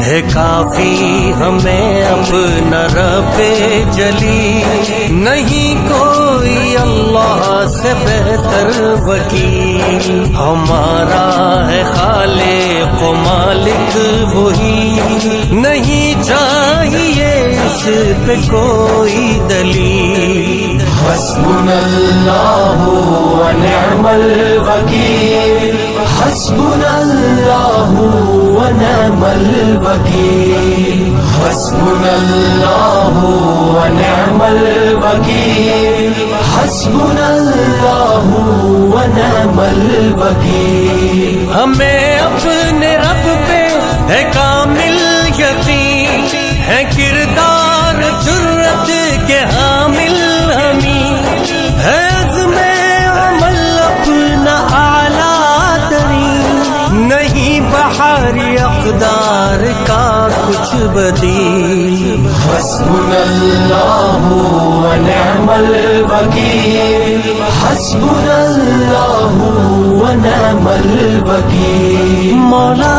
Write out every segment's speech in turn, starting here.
ہے کافی ہمیں اپنا رب جلی، نہیں کوئی اللہ سے بہتر وکیل، ہمارا ہے خالق و مالک وہی، نہیں چاہیے اس پہ کوئی دلیل۔ حسبنا اللہ ونعم الوکیل، حسبنا اللہ ونعم الوکیل، حسبنا اللہ ونعم الوکیل، حسبنا اللہ ونعم الوکیل۔ ہمیں اپنے رب پہ ہے کامل یقین، ہے کردار جرت کے حامل ہمیں، ہے عزم عمل اپنا اعلیٰ ترین، نہیں بحاری اقدار کا کچھ بدیل۔ حسبنا اللہ ونعم الوکیل، حسبنا اللہ ونعم الوکیل۔ مولا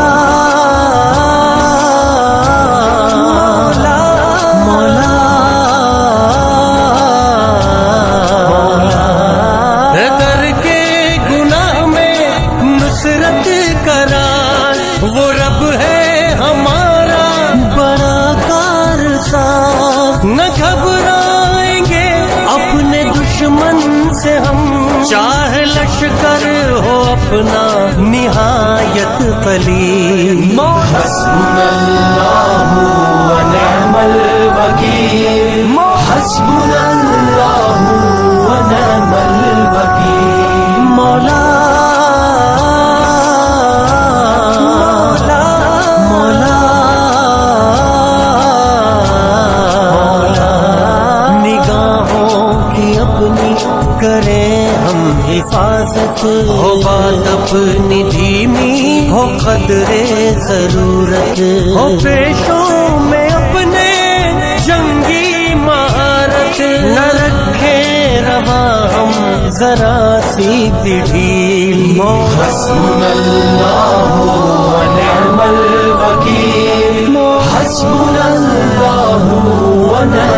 وہ رب ہے ہمارا بڑا کارساز، نہ گھبرائیں گے اپنے دشمن سے ہم، چاہے لشکر ہو اپنا نہایت قلیل۔ حسبنا اللہ ونعم الوکیل، حسبنا اللہ ونعم الوکیل۔ مولا کریں ہم حفاظت، ہو بات اپنی دھیمی، ہو قدر ضرورت، ہو پیشوں میں اپنے جنگی مہارت، نہ رکھیں روا ہم ذرا سی ڈھیل۔ حسبنا اللہ ونعم الوکیل، حسبنا اللہ ونعم